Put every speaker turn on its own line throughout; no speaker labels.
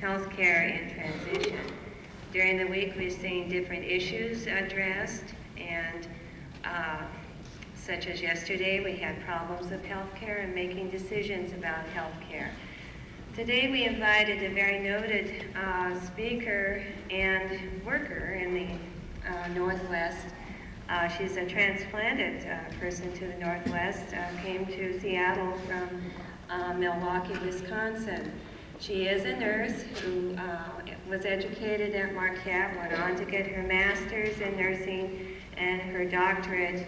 healthcare in transition. During the week, we've seen different issues addressed, and such as yesterday, we had problems of healthcare and making decisions about healthcare. Today, we invited a very noted speaker and worker in the Northwest. She's a transplanted person to the Northwest, came to Seattle from Milwaukee, Wisconsin. She is a nurse who was educated at Marquette, went on to get her master's in nursing and her doctorate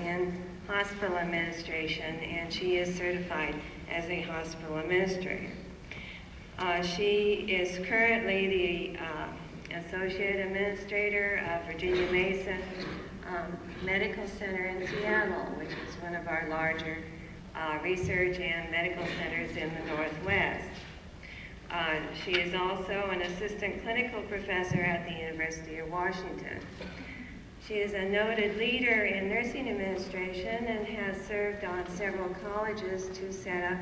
in hospital administration, and she is certified as a hospital administrator. She is currently the Associate Administrator of Virginia Mason Medical Center in Seattle, which is one of our larger research and medical centers in the Northwest. She is also an assistant clinical professor at the University of Washington. She is a noted leader in nursing administration and has served on several colleges to set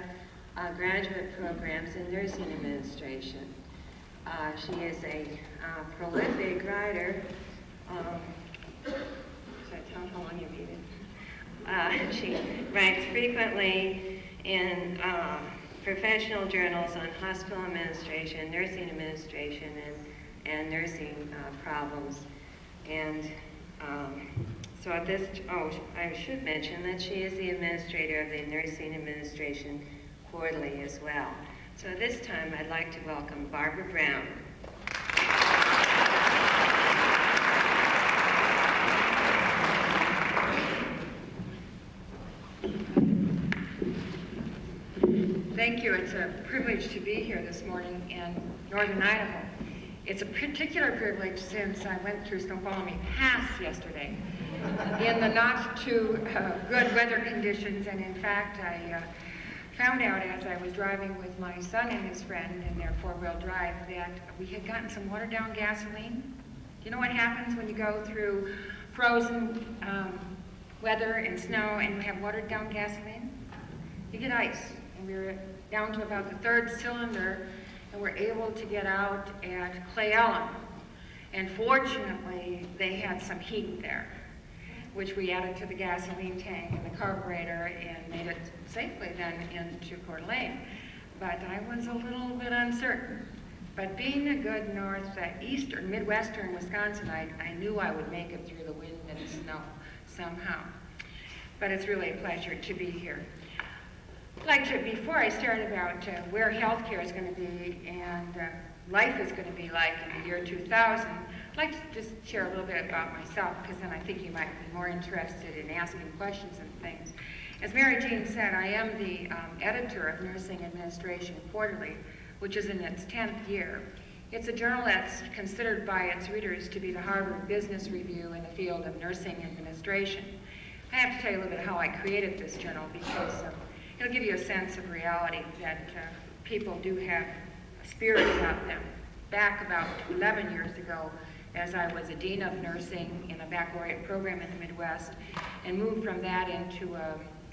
up graduate programs in nursing administration. She is a prolific writer. Should I tell how long you've been? She writes frequently in professional journals on hospital administration, nursing administration, and nursing problems. And so at this, I should mention that she is the administrator of the Nursing Administration Quarterly as well. So at this time, I'd like to welcome Barbara Brown.
Thank you. It's a privilege to be here this morning in northern Idaho. It's a particular privilege since I went through Snoqualmie Pass yesterday in the not too good weather conditions, and in fact I found out as I was driving with my son and his friend in their four-wheel drive that we had gotten some watered-down gasoline. Do you know what happens when you go through frozen weather and snow and you have watered-down gasoline? You get ice. And we were down to about the third cylinder, and we're able to get out at Clay Ellen. And fortunately, they had some heat there, which we added to the gasoline tank and the carburetor and made it safely then into Coeur d'Alene. But I was a little bit uncertain. But being a good northeastern, midwestern Wisconsinite, I knew I would make it through the wind and the snow somehow. But it's really a pleasure to be here. I'd like to, before I start about where healthcare is going to be and life is going to be like in the year 2000, I'd like to just share a little bit about myself, because then I think you might be more interested in asking questions and things. As Mary Jean said, I am the editor of Nursing Administration Quarterly, which is in its 10th year. It's a journal that's considered by its readers to be the Harvard Business Review in the field of nursing administration. I have to tell you a little bit how I created this journal, because it'll give you a sense of reality that people do have a spirit about them. Back about 11 years ago, as I was a dean of nursing in a baccalaureate program in the Midwest, and moved from that into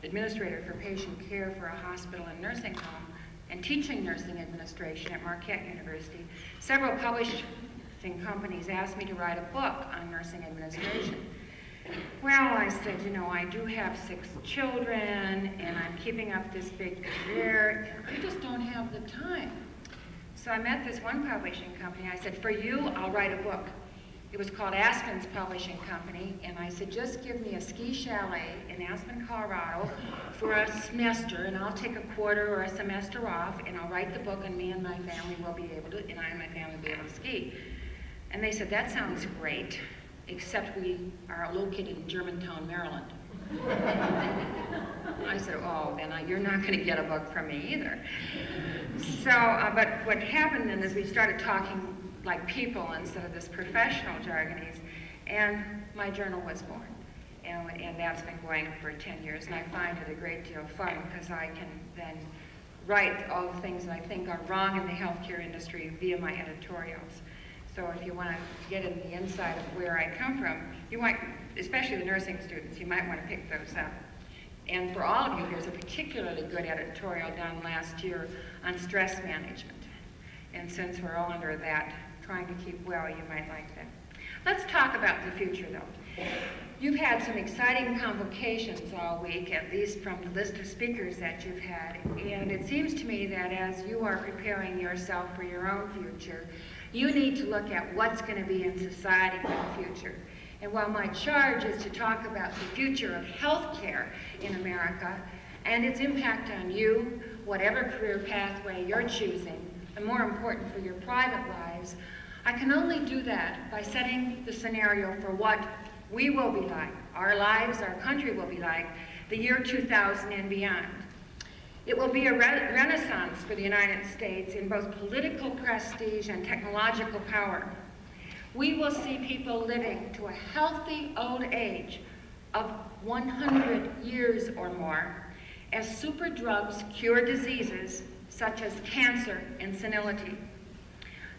administrator for patient care for a hospital and nursing home, and teaching nursing administration at Marquette University, several publishing companies asked me to write a book on nursing administration. Well, I said, you know, I do have 6 children, and I'm keeping up this big career, and I just don't have the time. So I met this one publishing company. I said, for you, I'll write a book. It was called Aspen's Publishing Company, and I said, just give me a ski chalet in Aspen, Colorado for a semester, and I'll take a quarter or a semester off, and I'll write the book, and me and my family will be able to, and I and my family will be able to ski. And they said, that sounds great, except we are located in Germantown, Maryland. I said, oh, then you're not going to get a book from me either. So, but what happened then is we started talking like people instead of this professional jargonese, and my journal was born. And that's been going for 10 years, and I find it a great deal of fun because I can then write all the things that I think are wrong in the healthcare industry via my editorials. So if you want to get in the inside of where I come from, you might, especially the nursing students, you might want to pick those up. And for all of you, there's a particularly good editorial done last year on stress management. And since we're all under that, trying to keep well, you might like that. Let's talk about the future, though. You've had some exciting convocations all week, at least from the list of speakers that you've had. And it seems to me that as you are preparing yourself for your own future, you need to look at what's going to be in society for the future. And while my charge is to talk about the future of healthcare in America and its impact on you, whatever career pathway you're choosing, and more important for your private lives, I can only do that by setting the scenario for what we will be like, our lives, our country will be like, the year 2000 and beyond. It will be a renaissance for the United States in both political prestige and technological power. We will see people living to a healthy old age of 100 years or more as super drugs cure diseases such as cancer and senility.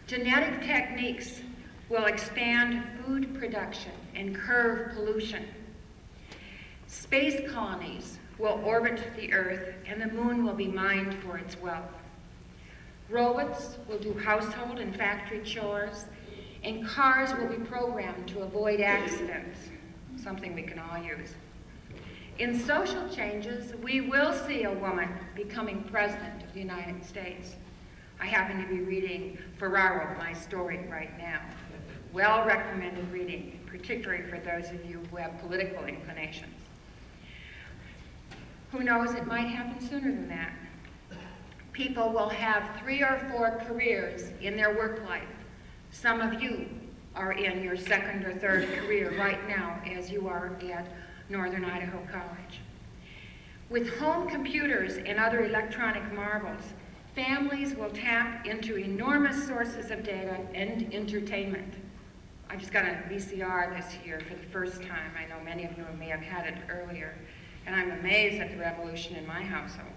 Genetic techniques will expand food production and curb pollution. Space colonies will orbit the Earth, and the moon will be mined for its wealth. Robots will do household and factory chores, and cars will be programmed to avoid accidents, something we can all use. In social changes, we will see a woman becoming president of the United States. I happen to be reading Ferraro, My Story, right now. Well-recommended reading, particularly for those of you who have political inclinations. Who knows, it might happen sooner than that. People will have 3 or 4 careers in their work life. Some of you are in your 2nd or 3rd career right now as you are at Northern Idaho College. With home computers and other electronic marvels, families will tap into enormous sources of data and entertainment. I just got a VCR this year for the first time. I know many of you may have had it earlier, and I'm amazed at the revolution in my household.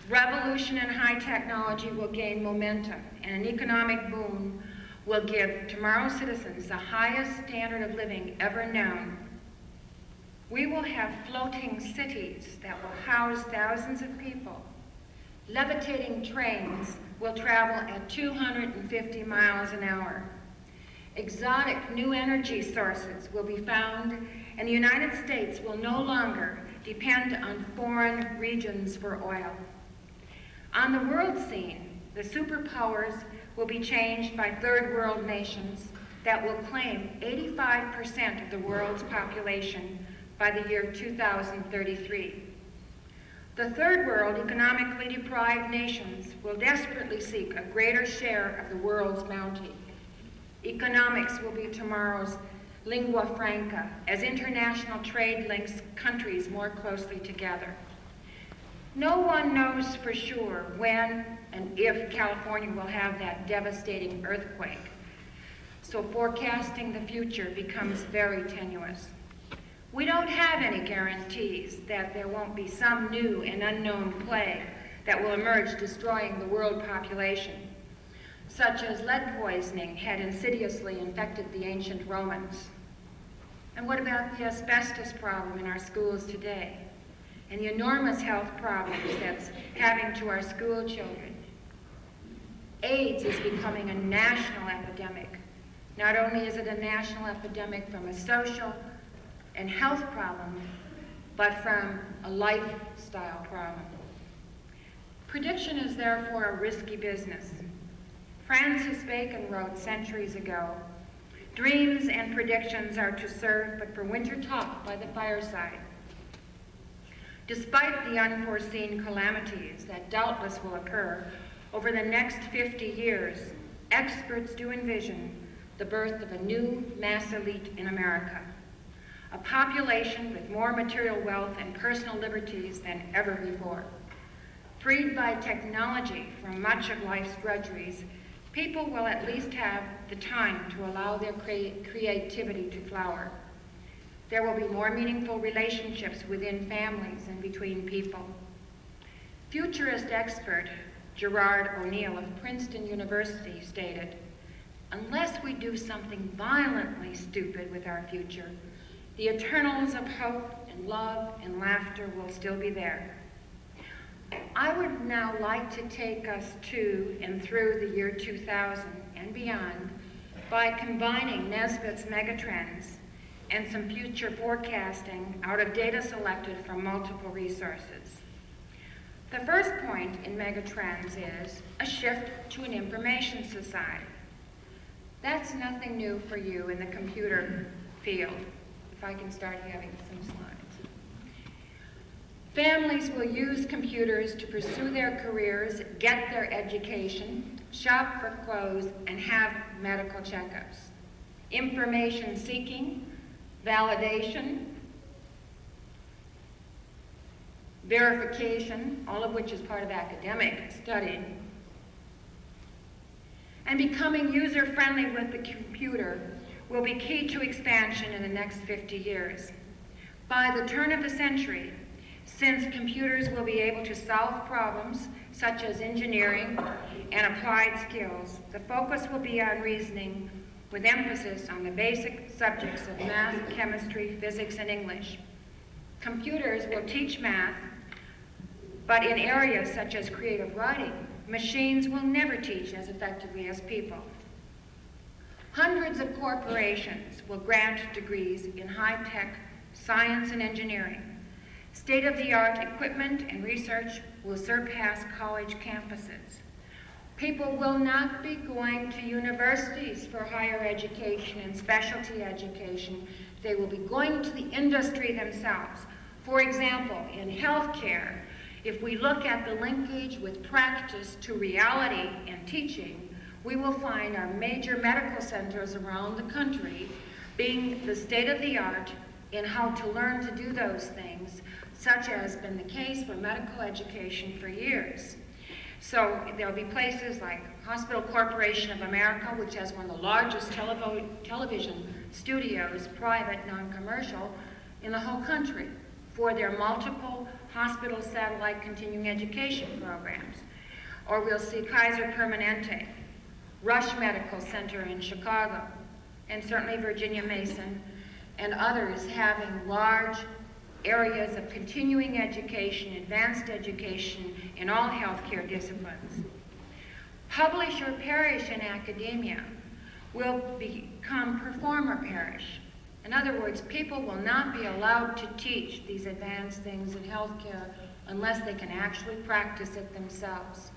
Revolution in high technology will gain momentum, and an economic boom will give tomorrow's citizens the highest standard of living ever known. We will have floating cities that will house thousands of people. Levitating trains will travel at 250 miles an hour. Exotic new energy sources will be found, and the United States will no longer depend on foreign regions for oil. On the world scene, the superpowers will be changed by third world nations that will claim 85% of the world's population by the year 2033. The third world economically deprived nations will desperately seek a greater share of the world's bounty. Economics will be tomorrow's lingua franca as international trade links countries more closely together. No one knows for sure when and if California will have that devastating earthquake, so forecasting the future becomes very tenuous. We don't have any guarantees that there won't be some new and unknown plague that will emerge destroying the world population, such as lead poisoning had insidiously infected the ancient Romans. And what about the asbestos problem in our schools today, and the enormous health problems that's having to our school children? AIDS is becoming a national epidemic. Not only is it a national epidemic from a social and health problem, but from a lifestyle problem. Prediction is therefore a risky business. Francis Bacon wrote centuries ago, "Dreams and predictions are to serve but for winter talk by the fireside." Despite the unforeseen calamities that doubtless will occur over the next 50 years, experts do envision the birth of a new mass elite in America, a population with more material wealth and personal liberties than ever before. Freed by technology from much of life's drudgeries, people will at least have the time to allow their creativity to flower. There will be more meaningful relationships within families and between people. Futurist expert Gerard O'Neill of Princeton University stated, "Unless we do something violently stupid with our future, the eternals of hope and love and laughter will still be there." I would now like to take us to and through the year 2000 and beyond by combining Nesbitt's megatrends and some future forecasting out of data selected from multiple resources. The first point in megatrends is a shift to an information society. That's nothing new for you in the computer field. If I can start having some slides. Families will use computers to pursue their careers, get their education, shop for clothes, and have medical checkups. Information seeking, validation, verification, all of which is part of academic study, and becoming user-friendly with the computer will be key to expansion in the next 50 years. By the turn of the century, since computers will be able to solve problems such as engineering and applied skills, the focus will be on reasoning with emphasis on the basic subjects of math, chemistry, physics, and English. Computers will teach math, but in areas such as creative writing, machines will never teach as effectively as people. Hundreds of corporations will grant degrees in high-tech science and engineering. State-of-the-art equipment and research will surpass college campuses. People will not be going to universities for higher education and specialty education. They will be going to the industry themselves. For example, in healthcare, if we look at the linkage with practice to reality and teaching, we will find our major medical centers around the country being the state-of-the-art in how to learn to do those things, such as been the case for medical education for years. So there'll be places like Hospital Corporation of America, which has one of the largest television studios, private, non-commercial, in the whole country for their multiple hospital satellite continuing education programs. Or we'll see Kaiser Permanente, Rush Medical Center in Chicago, and certainly Virginia Mason, and others having large areas of continuing education, advanced education in all healthcare disciplines. Publish or perish in academia will become perform or perish. In other words, people will not be allowed to teach these advanced things in healthcare unless they can actually practice it themselves.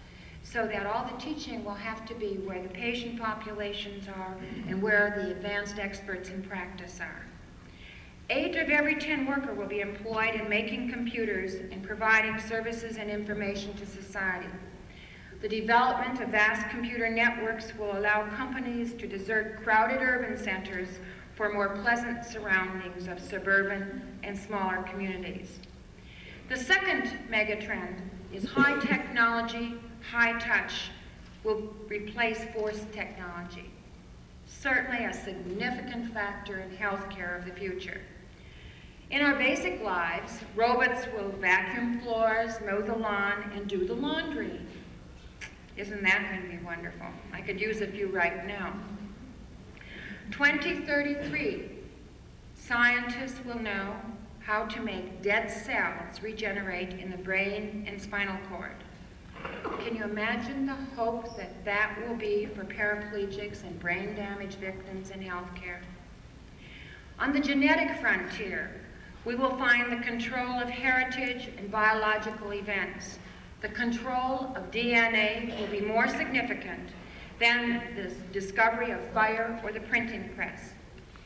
So that all the teaching will have to be where the patient populations are and where the advanced experts in practice are. 8 of every 10 workers will be employed in making computers and providing services and information to society. The development of vast computer networks will allow companies to desert crowded urban centers for more pleasant surroundings of suburban and smaller communities. The second megatrend is high technology, high touch will replace forced technology. Certainly a significant factor in healthcare of the future. In our basic lives, robots will vacuum floors, mow the lawn, and do the laundry. Isn't that going to be wonderful? I could use a few right now. 2033, scientists will know how to make dead cells regenerate in the brain and spinal cord. Can you imagine the hope that that will be for paraplegics and brain damage victims in healthcare? On the genetic frontier, we will find the control of heritage and biological events. The control of DNA will be more significant than the discovery of fire or the printing press,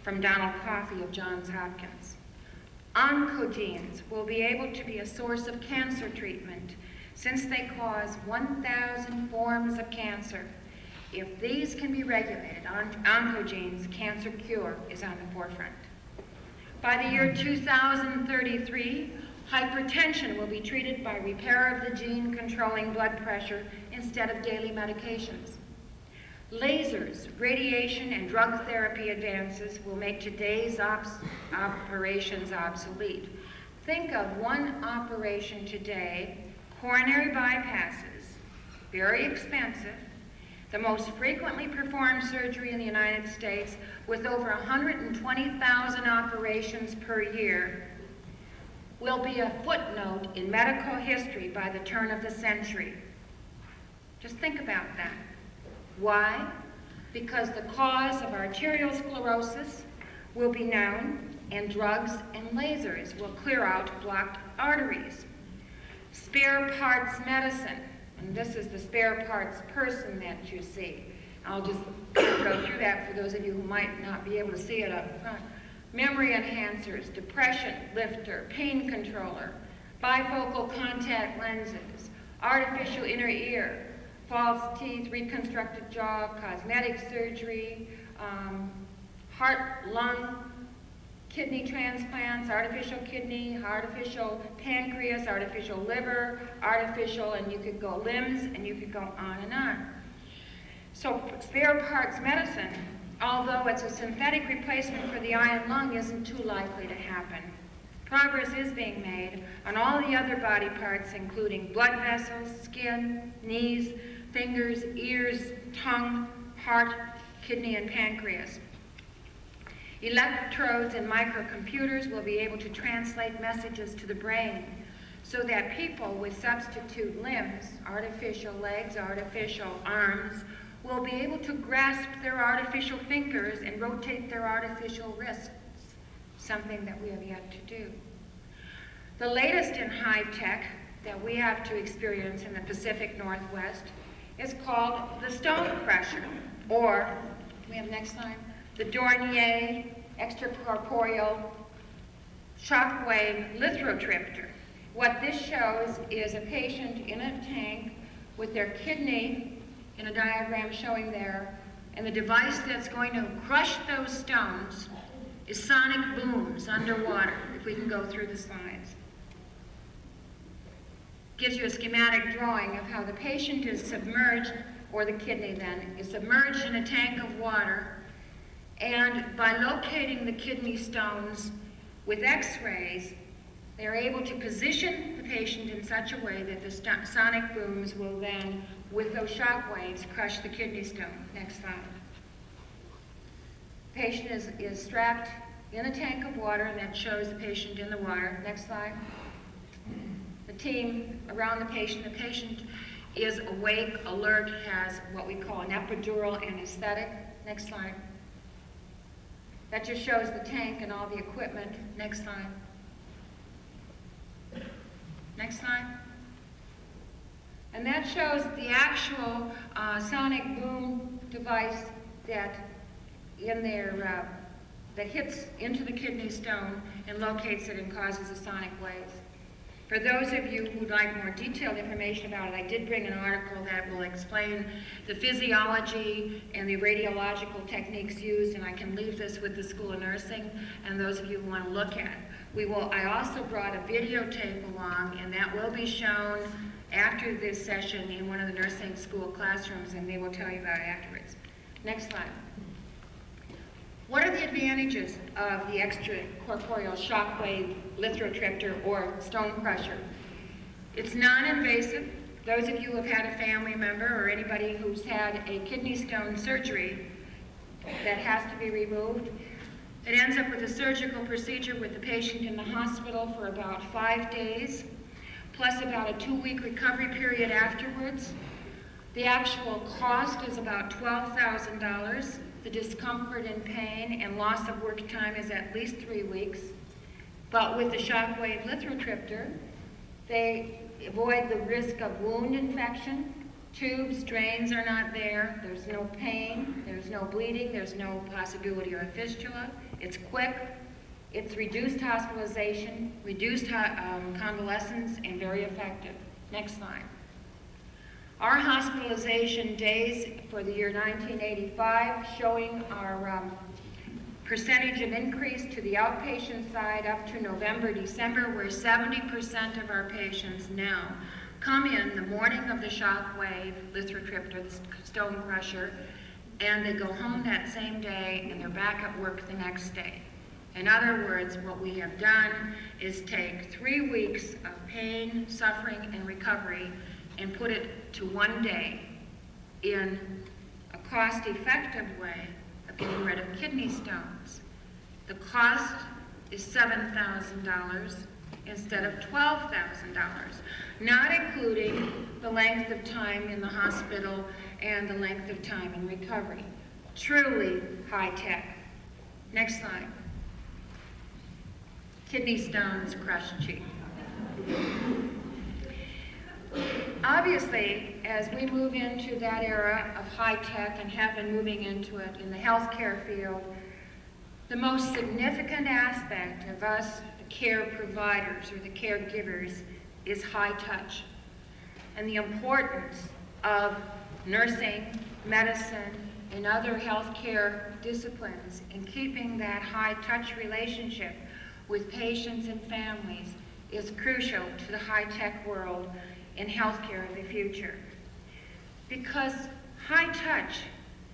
from Donald Coffey of Johns Hopkins. Oncogenes will be able to be a source of cancer treatment since they cause 1,000 forms of cancer. If these can be regulated, oncogenes, cancer cure is on the forefront. By the year 2033, hypertension will be treated by repair of the gene controlling blood pressure instead of daily medications. Lasers, radiation, and drug therapy advances will make today's operations obsolete. Think of one operation today, coronary bypasses, very expensive, the most frequently performed surgery in the United States, with over 120,000 operations per year. will be a footnote in medical history by the turn of the century. Just think about that. Why? Because the cause of arterial sclerosis will be known, and drugs and lasers will clear out blocked arteries. Spare parts medicine, and this is the spare parts person that you see. I'll just go through that for those of you who might not be able to see it up front. Memory enhancers, depression lifter, pain controller, bifocal contact lenses, artificial inner ear, false teeth, reconstructed jaw, cosmetic surgery, heart, lung, kidney transplants, artificial kidney, artificial pancreas, artificial liver, artificial, and you could go limbs, and you could go on and on. So spare parts medicine, although it's a synthetic replacement for the eye and lung, isn't too likely to happen. Progress is being made on all the other body parts, including blood vessels, skin, knees, fingers, ears, tongue, heart, kidney, and pancreas. Electrodes and microcomputers will be able to translate messages to the brain so that people with substitute limbs, artificial legs, artificial arms, will be able to grasp their artificial fingers and rotate their artificial wrists, something that we have yet to do. The latest in high tech that we have to experience in the Pacific Northwest is called the stone crusher, or, can we have the next slide? The Dornier extracorporeal shockwave lithotripter. What this shows is a patient in a tank with their kidney in a diagram showing there, and the device that's going to crush those stones is sonic booms underwater, if we can go through the slides. Gives you a schematic drawing of how the patient is submerged, or the kidney then, is submerged in a tank of water, and by locating the kidney stones with x-rays, they're able to position the patient in such a way that the sonic booms will then, with those shock waves, crush the kidney stone. Next slide. The patient is strapped in a tank of water, and that shows the patient in the water. Next slide. The team around the patient is awake, alert, has what we call an epidural anesthetic. Next slide. That just shows the tank and all the equipment. Next slide. Next slide. And that shows the actual sonic boom device that that hits into the kidney stone and locates it and causes a sonic wave. For those of you who'd like more detailed information about it, I did bring an article that will explain the physiology and the radiological techniques used, and I can leave this with the School of Nursing and those of you who want to look at it. I also brought a videotape along, and that will be shown after this session in one of the nursing school classrooms, and they will tell you about it afterwards. Next slide. What are the advantages of the extracorporeal shockwave lithotripter or stone crusher? It's non-invasive. Those of you who have had a family member or anybody who's had a kidney stone surgery that has to be removed, it ends up with a surgical procedure with the patient in the hospital for about 5 days, plus about a 2-week recovery period afterwards. The actual cost is about $12,000. The discomfort and pain and loss of work time is at least 3 weeks. But with the shockwave lithotripter, they avoid the risk of wound infection. Tubes, drains are not there. There's no pain. There's no bleeding. There's no possibility of a fistula. It's quick. It's reduced hospitalization, reduced convalescence, and very effective. Next slide. Our hospitalization days for the year 1985 showing our percentage of increase to the outpatient side up to November, December, where 70% of our patients now come in the morning of the shockwave lithotripter, the stone crusher, and they go home that same day and they're back at work the next day. In other words, what we have done is take 3 weeks of pain, suffering, and recovery and put it to 1 day in a cost-effective way of getting rid of kidney stones. The cost is $7,000, instead of $12,000, not including the length of time in the hospital and the length of time in recovery. Truly high tech. Next slide. Kidney stones, crushed cheek. Obviously, as we move into that era of high tech and have been moving into it in the healthcare field, the most significant aspect of us, the care providers or the caregivers, is high touch. And the importance of nursing, medicine, and other healthcare disciplines in keeping that high touch relationship with patients and families is crucial to the high tech world in healthcare of the future. Because high touch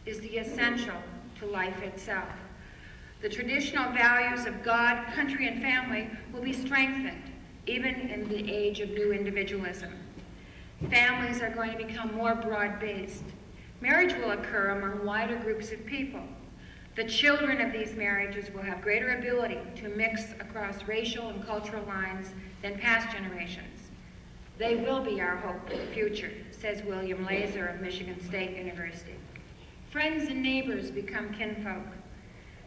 is the essential to life itself. The traditional values of God, country, and family will be strengthened, even in the age of new individualism. Families are going to become more broad-based. Marriage will occur among wider groups of people. The children of these marriages will have greater ability to mix across racial and cultural lines than past generations. They will be our hope for the future, says William Laser of Michigan State University. Friends and neighbors become kinfolk.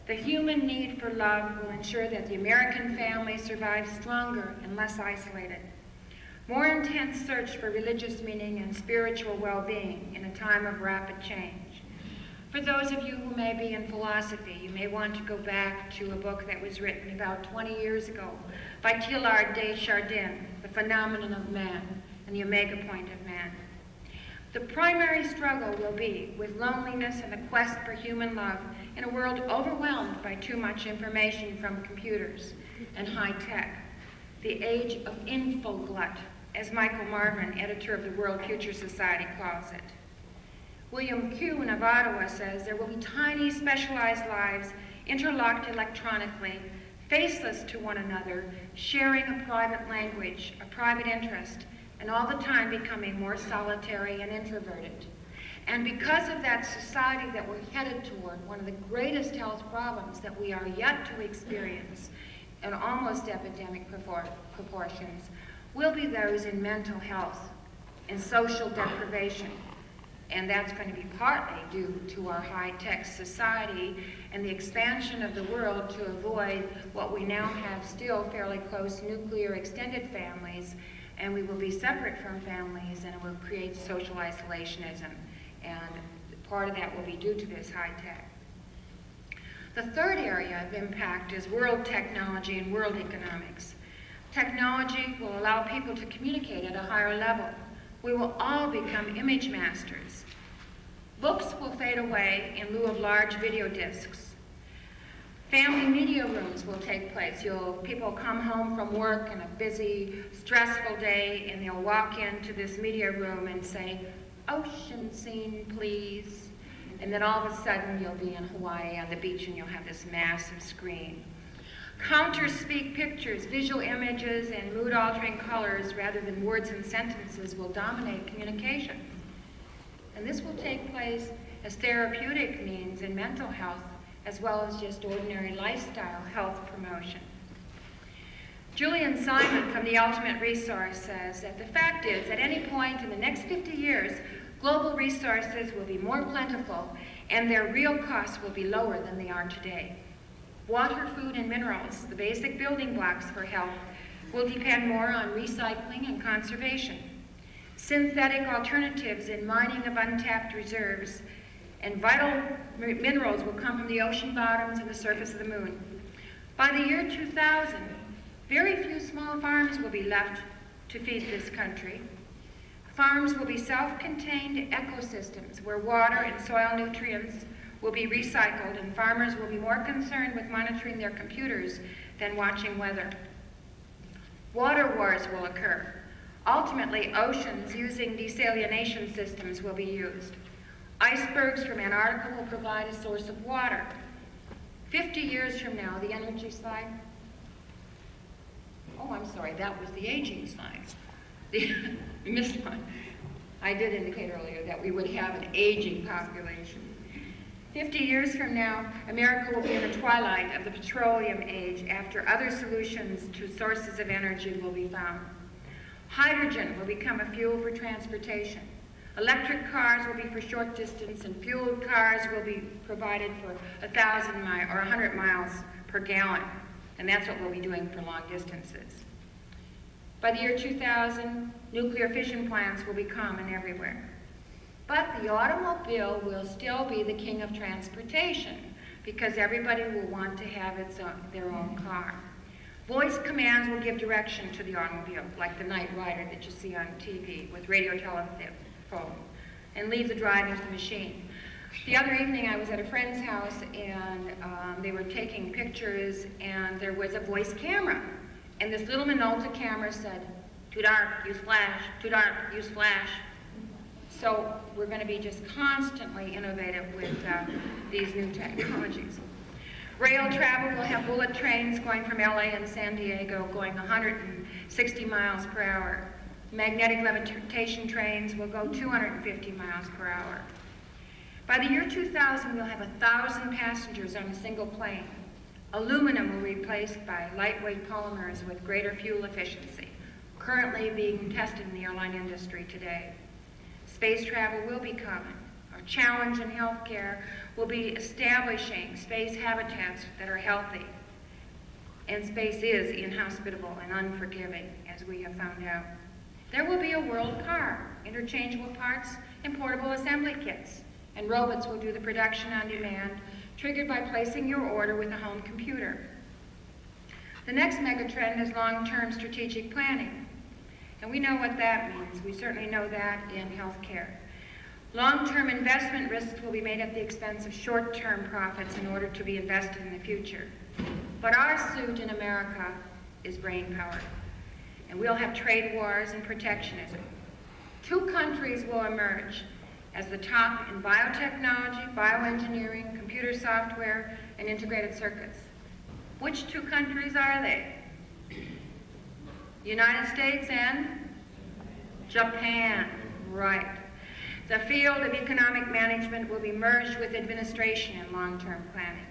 The human need for love will ensure that the American family survives stronger and less isolated. More intense search for religious meaning and spiritual well-being in a time of rapid change. For those of you who may be in philosophy, you may want to go back to a book that was written about 20 years ago by Teilhard de Chardin, The Phenomenon of Man and the Omega Point of Man. The primary struggle will be with loneliness and the quest for human love in a world overwhelmed by too much information from computers and high tech. The age of infoglut, as Michael Marvin, editor of the World Future Society, calls it. William Kuhn of Ottawa says there will be tiny specialized lives interlocked electronically, faceless to one another, sharing a private language, a private interest, and all the time becoming more solitary and introverted. And because of that society that we're headed toward, one of the greatest health problems that we are yet to experience in almost epidemic proportions will be those in mental health and social deprivation. And that's going to be partly due to our high-tech society and the expansion of the world to avoid what we now have still fairly close nuclear extended families, and we will be separate from families, and it will create social isolationism. And part of that will be due to this high-tech. The third area of impact is world technology and world economics. Technology will allow people to communicate at a higher level. We will all become image masters. Books will fade away in lieu of large video discs. Family media rooms will take place. People come home from work in a busy, stressful day, and they'll walk into this media room and say, "Ocean scene, please." And then all of a sudden you'll be in Hawaii on the beach and you'll have this massive screen. Counter-speak pictures, visual images, and mood-altering colors rather than words and sentences will dominate communication. And this will take place as therapeutic means in mental health as well as just ordinary lifestyle health promotion. Julian Simon from The Ultimate Resource says that the fact is, at any point in the next 50 years, global resources will be more plentiful and their real costs will be lower than they are today. Water, food, and minerals, the basic building blocks for health, will depend more on recycling and conservation. Synthetic alternatives in mining of untapped reserves and vital minerals will come from the ocean bottoms and the surface of the moon. By the year 2000, very few small farms will be left to feed this country. Farms will be self-contained ecosystems where water and soil nutrients will be recycled, and farmers will be more concerned with monitoring their computers than watching weather. Water wars will occur. Ultimately, oceans using desalination systems will be used. Icebergs from Antarctica will provide a source of water. 50 years from now, the energy slide. Oh, I'm sorry, that was the aging slide. You missed one. I did indicate earlier that we would have an aging population. 50 years from now, America will be in the twilight of the petroleum age after other solutions to sources of energy will be found. Hydrogen will become a fuel for transportation. Electric cars will be for short distance, and fueled cars will be provided for 1,000 miles or 100 miles per gallon. And that's what we'll be doing for long distances. By the year 2000, nuclear fission plants will be common everywhere. But the automobile will still be the king of transportation because everybody will want to have their own car. Voice commands will give direction to the automobile, like the Knight Rider that you see on TV with radio telephone, and leave the driving to the machine. The other evening I was at a friend's house and they were taking pictures and there was a voice camera. And this little Minolta camera said, "Too dark, use flash, too dark, use flash." So we're going to be just constantly innovative with these new technologies. Rail travel will have bullet trains going from LA and San Diego going 160 miles per hour. Magnetic levitation trains will go 250 miles per hour. By the year 2000, we'll have 1,000 passengers on a single plane. Aluminum will be replaced by lightweight polymers with greater fuel efficiency, currently being tested in the airline industry today. Space travel will be common. Our challenge in healthcare will be establishing space habitats that are healthy. And space is inhospitable and unforgiving, as we have found out. There will be a world car, interchangeable parts, and portable assembly kits. And robots will do the production on demand, triggered by placing your order with a home computer. The next megatrend is long-term strategic planning. And we know what that means. We certainly know that in healthcare. Long-term investment risks will be made at the expense of short-term profits in order to be invested in the future. But our suit in America is brain power. And we'll have trade wars and protectionism. Two countries will emerge as the top in biotechnology, bioengineering, computer software, and integrated circuits. Which two countries are they? United States and Japan, right. The field of economic management will be merged with administration and long-term planning.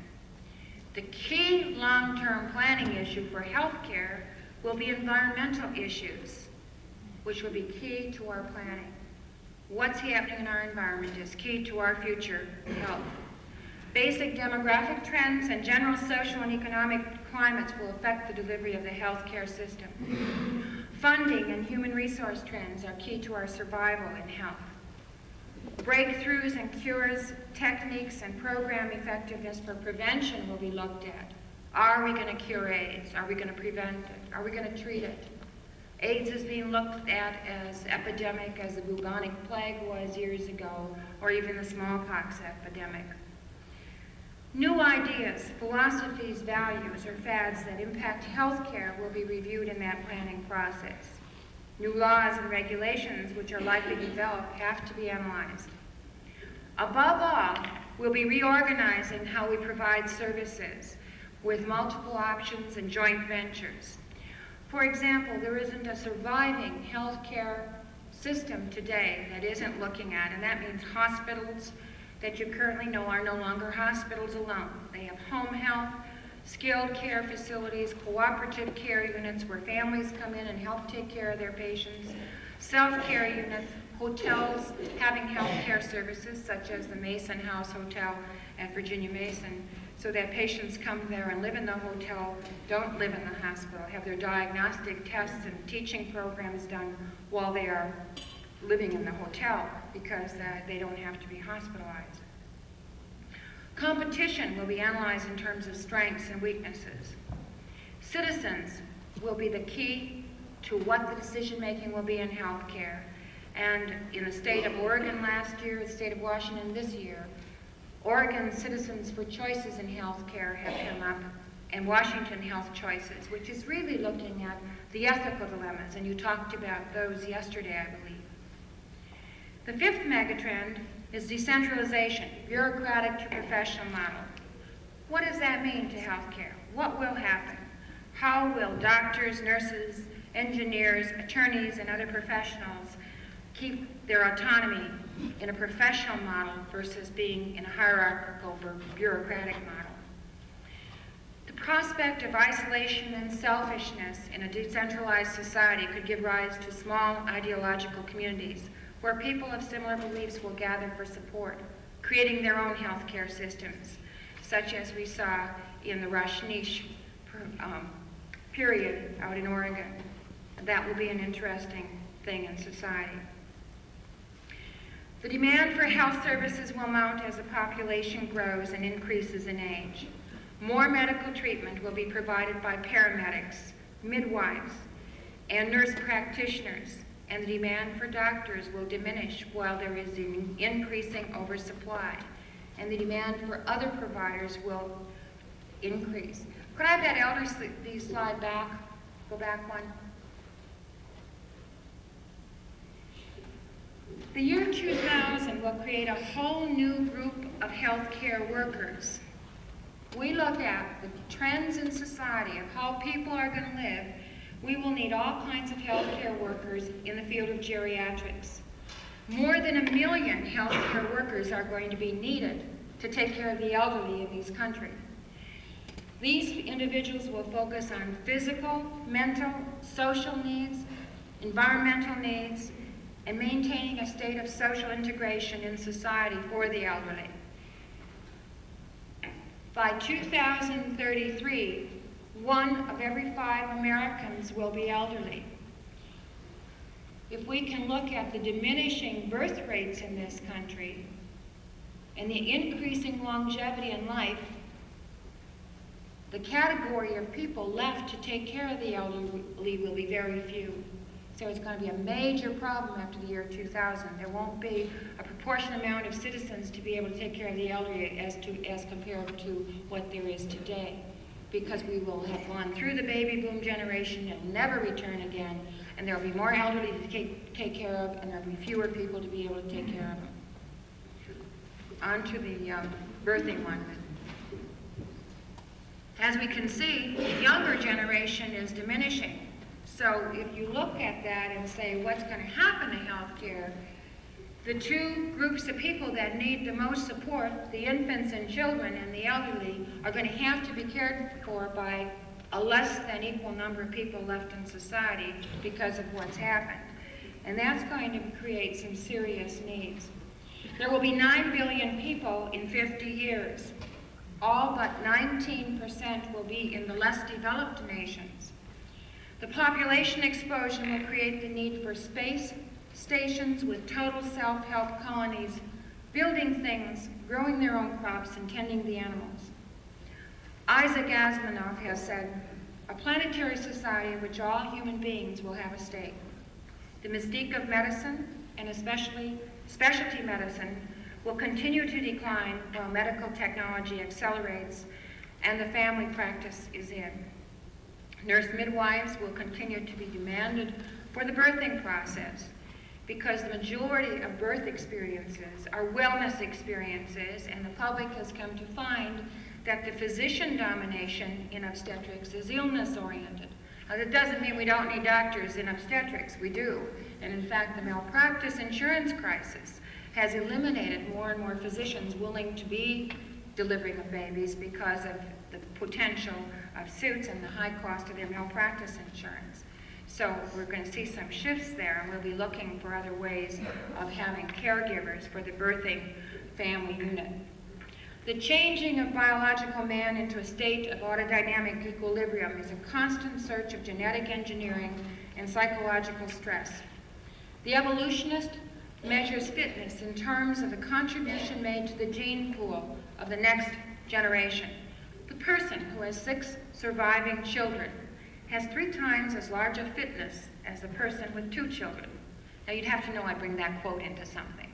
The key long-term planning issue for healthcare will be environmental issues, which will be key to our planning. What's happening in our environment is key to our future health. Basic demographic trends and general social and economic climates will affect the delivery of the healthcare system. Funding and human resource trends are key to our survival in health. Breakthroughs and cures, techniques, and program effectiveness for prevention will be looked at. Are we going to cure AIDS? Are we going to prevent it? Are we going to treat it? AIDS is being looked at as epidemic, as the bubonic plague was years ago, or even the smallpox epidemic. New ideas, philosophies, values, or fads that impact healthcare will be reviewed in that planning process. New laws and regulations which are likely to develop have to be analyzed. Above all, we'll be reorganizing how we provide services with multiple options and joint ventures. For example, there isn't a surviving healthcare system today that isn't looking at, and that means hospitals that you currently know are no longer hospitals alone. They have home health, skilled care facilities, cooperative care units where families come in and help take care of their patients, self-care units, hotels having health care services such as the Mason House Hotel at Virginia Mason, so that patients come there and live in the hotel, don't live in the hospital, have their diagnostic tests and teaching programs done while they are living in the hotel because they don't have to be hospitalized. Competition will be analyzed in terms of strengths and weaknesses. Citizens will be the key to what the decision-making will be in healthcare. And in the state of Oregon last year, the state of Washington this year, Oregon Citizens for Choices in Healthcare have come up, and Washington Health Choices, which is really looking at the ethical dilemmas, and you talked about those yesterday, I believe. The fifth megatrend is decentralization, bureaucratic to professional model. What does that mean to healthcare? What will happen? How will doctors, nurses, engineers, attorneys, and other professionals keep their autonomy in a professional model versus being in a hierarchical or bureaucratic model. The prospect of isolation and selfishness in a decentralized society could give rise to small ideological communities where people of similar beliefs will gather for support, creating their own healthcare systems, such as we saw in the Rajneesh period out in Oregon. That will be an interesting thing in society. The demand for health services will mount as the population grows and increases in age. More medical treatment will be provided by paramedics, midwives, and nurse practitioners, and the demand for doctors will diminish while there is an increasing oversupply, and the demand for other providers will increase. Could I have that elderly slide back? Go back one. The year 2000 will create a whole new group of healthcare workers. We look at the trends in society of how people are going to live. We will need all kinds of healthcare workers in the field of geriatrics. More than 1 million healthcare workers are going to be needed to take care of the elderly in this country. These individuals will focus on physical, mental, social needs, environmental needs, and maintaining a state of social integration in society for the elderly. By 2033, 1 of every 5 Americans will be elderly. If we can look at the diminishing birth rates in this country and the increasing longevity in life, the category of people left to take care of the elderly will be very few. So it's going to be a major problem after the year 2000. There won't be a proportionate amount of citizens to be able to take care of the elderly as compared to what there is today, because we will have gone through the baby boom generation and never return again, and there will be more elderly to take care of, and there will be fewer people to be able to take care of them. On to the birthing one. As we can see, the younger generation is diminishing. So if you look at that and say, what's going to happen to healthcare, the two groups of people that need the most support, the infants and children and the elderly, are going to have to be cared for by a less than equal number of people left in society because of what's happened. And that's going to create some serious needs. There will be 9 billion people in 50 years. All but 19% will be in the less developed nations. The population explosion will create the need for space stations with total self-help colonies, building things, growing their own crops, and tending the animals. Isaac Asimov has said, a planetary society in which all human beings will have a stake. The mystique of medicine, and especially specialty medicine, will continue to decline while medical technology accelerates and the family practice is in. Nurse midwives will continue to be demanded for the birthing process because the majority of birth experiences are wellness experiences, and the public has come to find that the physician domination in obstetrics is illness-oriented. Now, that doesn't mean we don't need doctors in obstetrics. We do. And in fact, the malpractice insurance crisis has eliminated more and more physicians willing to be delivering of babies because of the potential of suits and the high cost of their malpractice insurance. So we're going to see some shifts there, and we'll be looking for other ways of having caregivers for the birthing family unit. The changing of biological man into a state of autodynamic equilibrium is a constant search of genetic engineering and psychological stress. The evolutionist measures fitness in terms of the contribution made to the gene pool of the next generation. The person who has 6 surviving children has 3 times as large a fitness as the person with 2 children. Now, you'd have to know I bring that quote into something,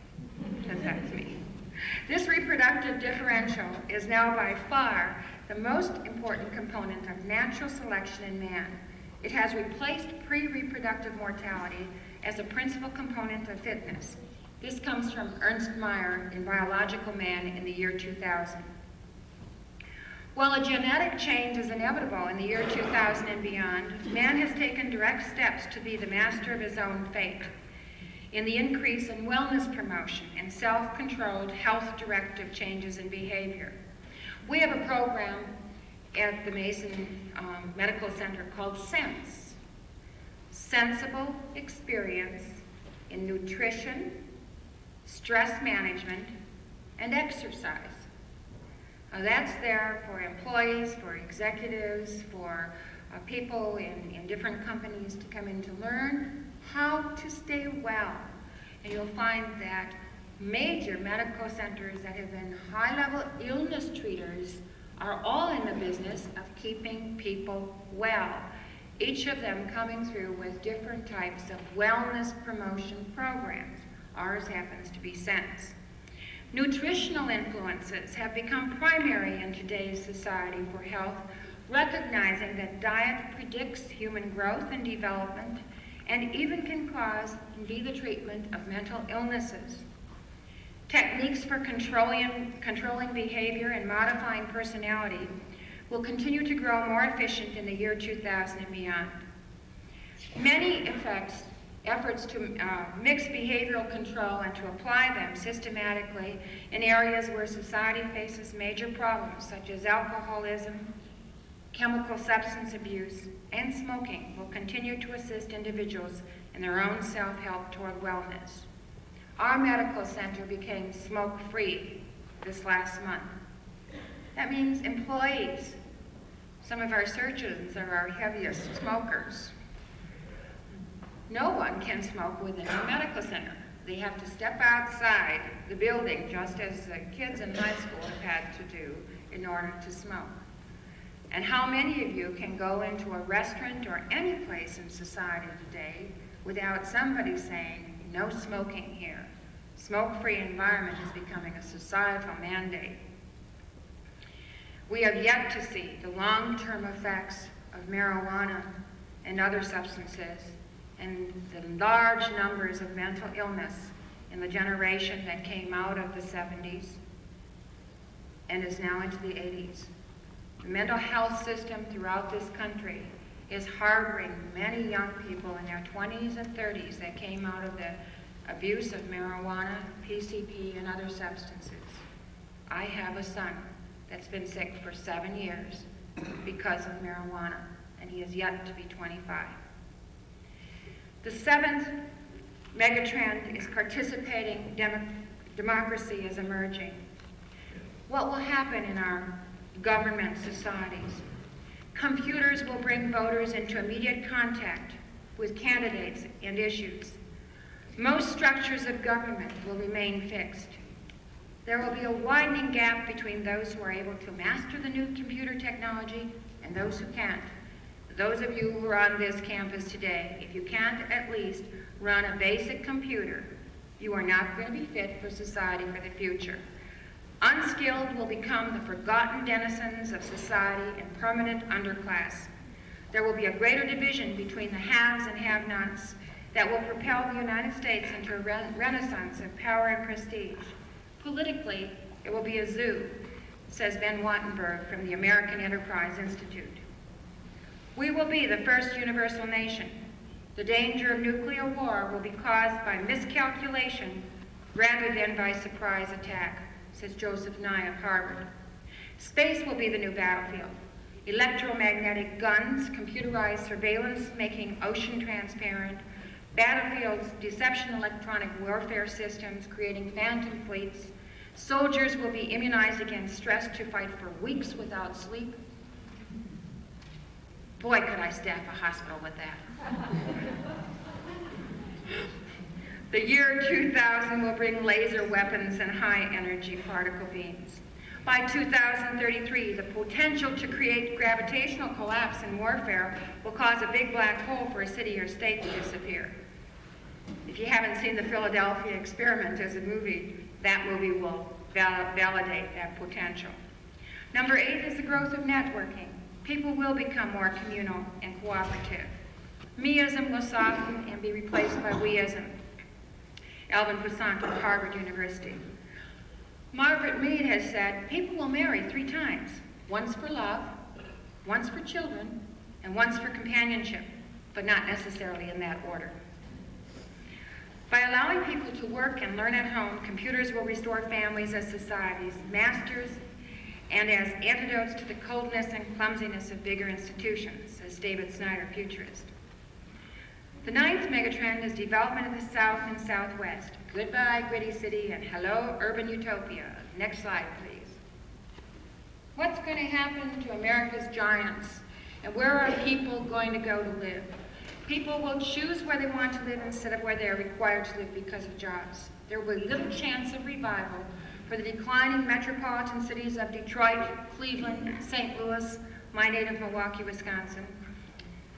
because that's me. This reproductive differential is now by far the most important component of natural selection in man. It has replaced pre-reproductive mortality as a principal component of fitness. This comes from Ernst Mayr in Biological Man in the year 2000. While a genetic change is inevitable in the year 2000 and beyond, man has taken direct steps to be the master of his own fate. in the increase in wellness promotion and self-controlled health directive changes in behavior. We have a program at the Mason Medical Center called SENSE, Sensible Experience in Nutrition, Stress Management, and Exercise. That's there for employees, for executives, for people in different companies to come in to learn how to stay well. And you'll find that major medical centers that have been high-level illness treaters are all in the business of keeping people well, each of them coming through with different types of wellness promotion programs. Ours happens to be SENSE. Nutritional influences have become primary in today's society for health, recognizing that diet predicts human growth and development and even can cause and be the treatment of mental illnesses. Techniques for controlling behavior and modifying personality will continue to grow more efficient in the year 2000 and beyond. Many efforts to mix behavioral control and to apply them systematically in areas where society faces major problems such as alcoholism, chemical substance abuse, and smoking will continue to assist individuals in their own self-help toward wellness. Our medical center became smoke-free this last month. That means employees. Some of our surgeons are our heaviest smokers. No one can smoke within our medical center. They have to step outside the building, just as the kids in high school have had to do in order to smoke. And how many of you can go into a restaurant or any place in society today without somebody saying, no smoking here? Smoke-free environment is becoming a societal mandate. We have yet to see the long-term effects of marijuana and other substances and the large numbers of mental illness in the generation that came out of the 70s and is now into the 80s. The mental health system throughout this country is harboring many young people in their 20s and 30s that came out of the abuse of marijuana, PCP, and other substances. I have a son that's been sick for 7 years because of marijuana, and he is yet to be 25. The seventh megatrend is participating democracy is emerging. What will happen in our government societies? Computers will bring voters into immediate contact with candidates and issues. Most structures of government will remain fixed. There will be a widening gap between those who are able to master the new computer technology and those who can't. Those of you who are on this campus today, if you can't at least run a basic computer, you are not going to be fit for society for the future. Unskilled will become the forgotten denizens of society and permanent underclass. There will be a greater division between the haves and have-nots that will propel the United States into a renaissance of power and prestige. Politically, it will be a zoo, says Ben Wattenberg from the American Enterprise Institute. We will be the first universal nation. The danger of nuclear war will be caused by miscalculation rather than by surprise attack, says Joseph Nye of Harvard. Space will be the new battlefield. Electromagnetic guns, computerized surveillance making ocean transparent, battlefields, deception electronic warfare systems creating phantom fleets. Soldiers will be immunized against stress to fight for weeks without sleep. Boy, could I staff a hospital with that. The year 2000 will bring laser weapons and high-energy particle beams. By 2033, the potential to create gravitational collapse in warfare will cause a big black hole for a city or state to disappear. If you haven't seen the Philadelphia Experiment as a movie, that movie will validate that potential. Number 8 is the growth of networking. People will become more communal and cooperative. Me-ism will soften and be replaced by we-ism. Alvin Poussant of Harvard University. Margaret Mead has said, people will marry 3 times, once for love, once for children, and once for companionship, but not necessarily in that order. By allowing people to work and learn at home, computers will restore families as society's masters and as antidotes to the coldness and clumsiness of bigger institutions, says David Snyder, futurist. The ninth megatrend is development of the South and Southwest. Goodbye, gritty city, and hello, urban utopia. Next slide, please. What's going to happen to America's giants? And where are people going to go to live? People will choose where they want to live instead of where they are required to live because of jobs. There will be little chance of revival for the declining metropolitan cities of Detroit, Cleveland, St. Louis, my native Milwaukee, Wisconsin.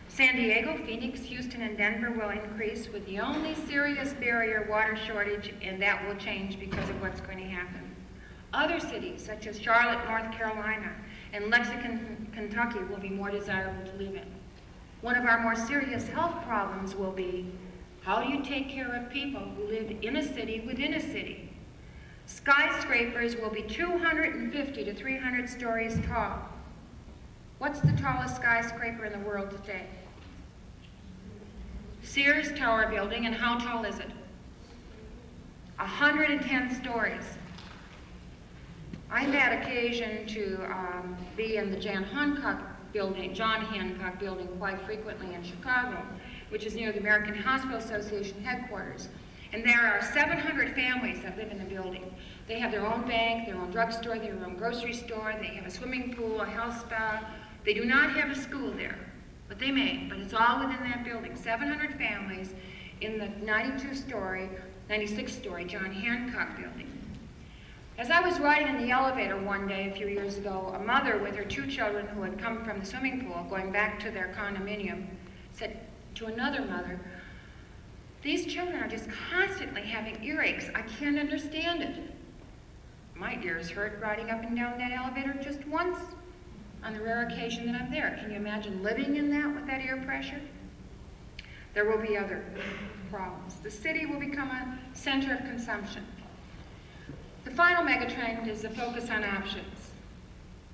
San Diego, Phoenix, Houston, and Denver will increase, with the only serious barrier water shortage, and that will change because of what's going to happen. Other cities, such as Charlotte, North Carolina, and Lexington, Kentucky, will be more desirable to live in. One of our more serious health problems will be, how do you take care of people who live in a city within a city? Skyscrapers will be 250 to 300 stories tall. What's the tallest skyscraper in the world today? Sears Tower building, and how tall is it? 110 stories. I've had occasion to be in the John Hancock building quite frequently in Chicago, which is near the American Hospital Association headquarters. And there are 700 families that live in the building. They have their own bank, their own drugstore, their own grocery store, they have a swimming pool, a health spa. They do not have a school there, but they may, but it's all within that building. 700 families in the 96-story John Hancock building. As I was riding in the elevator one day a few years ago, a mother with her 2 children who had come from the swimming pool going back to their condominium said to another mother, "These children are just constantly having earaches. I can't understand it." My ears hurt riding up and down that elevator just once on the rare occasion that I'm there. Can you imagine living in that with that ear pressure? There will be other problems. The city will become a center of consumption. The final megatrend is the focus on options.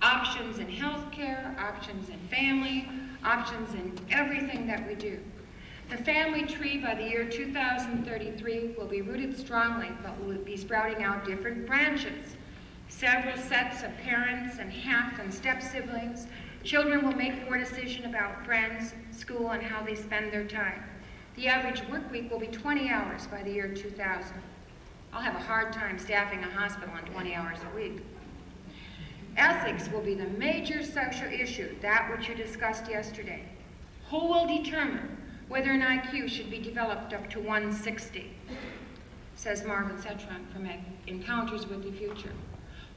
Options in healthcare, options in family, options in everything that we do. The family tree by the year 2033 will be rooted strongly, but will be sprouting out different branches. Several sets of parents and half and step-siblings. Children will make more decision about friends, school, and how they spend their time. The average work week will be 20 hours by the year 2000. I'll have a hard time staffing a hospital on 20 hours a week. Ethics will be the major social issue, that which you discussed yesterday. Who will determine whether an IQ should be developed up to 160, says Marvin Cetron from Encounters with the Future.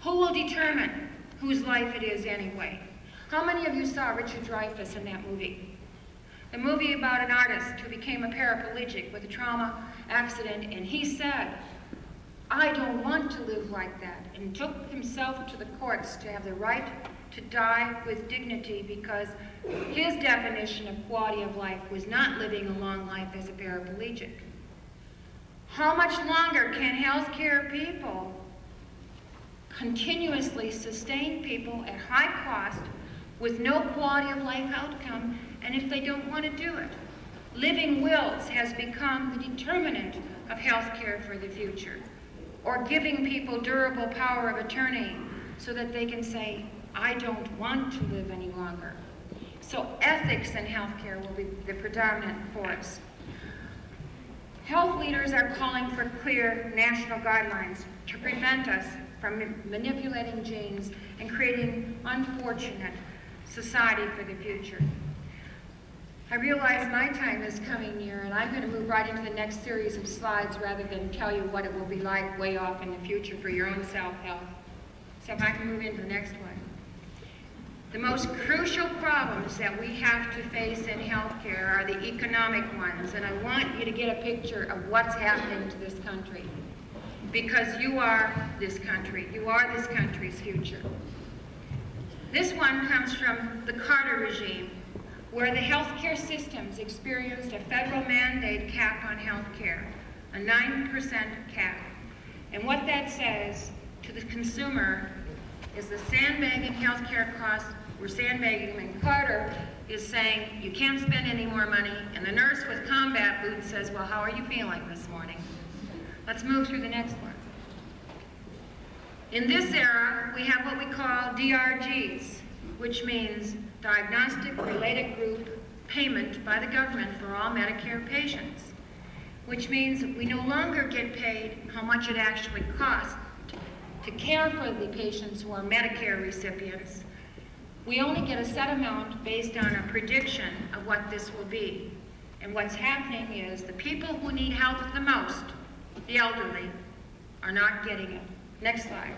Who will determine whose life it is anyway? How many of you saw Richard Dreyfuss in that movie? The movie about an artist who became a paraplegic with a trauma accident, and he said, "I don't want to live like that," and took himself to the courts to have the right to die with dignity because his definition of quality of life was not living a long life as a paraplegic. How much longer can healthcare people continuously sustain people at high cost with no quality of life outcome, and if they don't want to do it? Living wills has become the determinant of healthcare for the future, or giving people durable power of attorney so that they can say, "I don't want to live any longer." So ethics in healthcare will be the predominant force. Health leaders are calling for clear national guidelines to prevent us from manipulating genes and creating unfortunate society for the future. I realize my time is coming near, and I'm going to move right into the next series of slides rather than tell you what it will be like way off in the future for your own self-health. So if I can move into the next one. The most crucial problems that we have to face in healthcare are the economic ones, and I want you to get a picture of what's happening to this country, because you are this country. You are this country's future. This one comes from the Carter regime, where the healthcare systems experienced a federal mandate cap on healthcare, a 9% cap. And what that says to the consumer is the sandbagging healthcare costs, we're sandbagging them, and Carter is saying you can't spend any more money, and the nurse with combat boots says, "Well, how are you feeling this morning?" Let's move through the next one. In this era, we have what we call DRGs, which means Diagnostic Related Group Payment by the government for all Medicare patients, which means we no longer get paid how much it actually costs to care for the patients who are Medicare recipients. We only get a set amount based on a prediction of what this will be. And what's happening is the people who need help the most, the elderly, are not getting it. Next slide.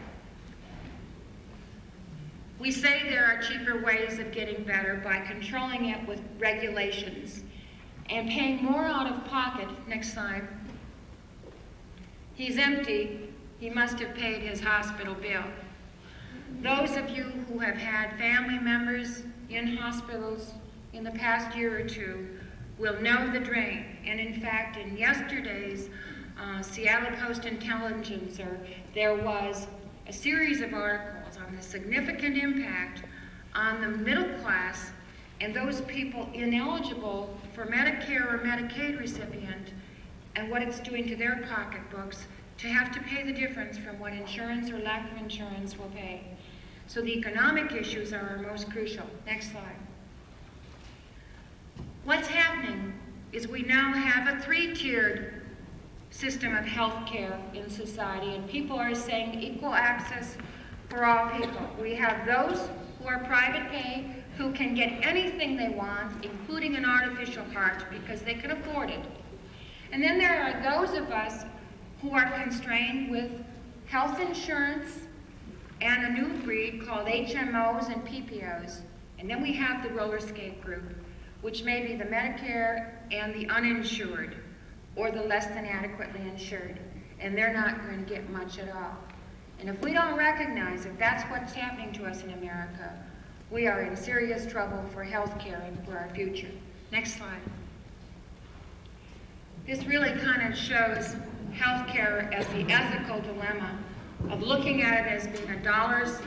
We say there are cheaper ways of getting better by controlling it with regulations and paying more out of pocket. Next slide. He's empty. He must have paid his hospital bill. Those of you who have had family members in hospitals in the past year or two will know the drain. And in fact, in yesterday's Seattle Post-Intelligencer, there was a series of articles on the significant impact on the middle class and those people ineligible for Medicare or Medicaid recipient, and what it's doing to their pocketbooks to have to pay the difference from what insurance or lack of insurance will pay. So the economic issues are our most crucial. Next slide. What's happening is we now have a three-tiered system of health care in society, and people are saying equal access for all people. We have those who are private pay, who can get anything they want, including an artificial heart, because they can afford it. And then there are those of us who are constrained with health insurance and a new breed called HMOs and PPOs. And then we have the roller skate group, which may be the Medicare and the uninsured, or the less than adequately insured. And they're not going to get much at all. And if we don't recognize that that's what's happening to us in America, we are in serious trouble for health care and for our future. Next slide. This really kind of shows health care as the ethical dilemma of looking at it as being a dollars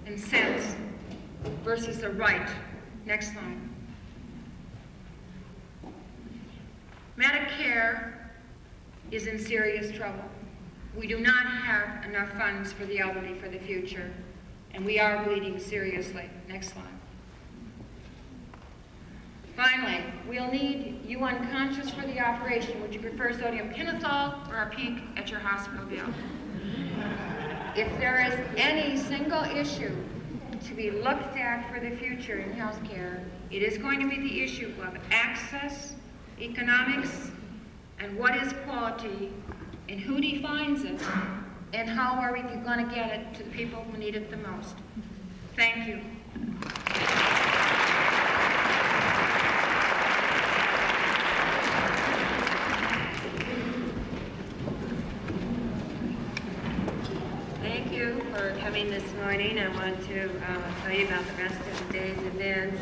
and cents versus a right. Next slide. Medicare is in serious trouble. We do not have enough funds for the elderly for the future, and we are bleeding seriously. Next slide. Finally, we'll need you unconscious for the operation. Would you prefer sodium pentothal or a peek at your hospital bill? If there is any single issue to be looked at for the future in healthcare, it is going to be the issue of access, economics, and what is quality, and who defines it, and how are we going to get it to the people who need it the most. Thank you.
Thank you for coming this morning. I want to tell you about the rest of the day's events.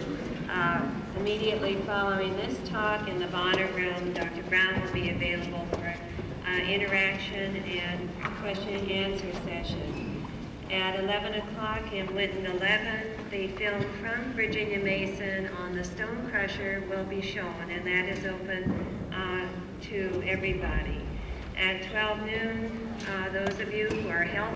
Immediately following this talk in the Bonner Room, Dr. Brown will be available for interaction and question and answer session. At 11 o'clock in Linton 11, the film from Virginia Mason on the Stone Crusher will be shown, and that is open to everybody. At 12 noon, those of you who are health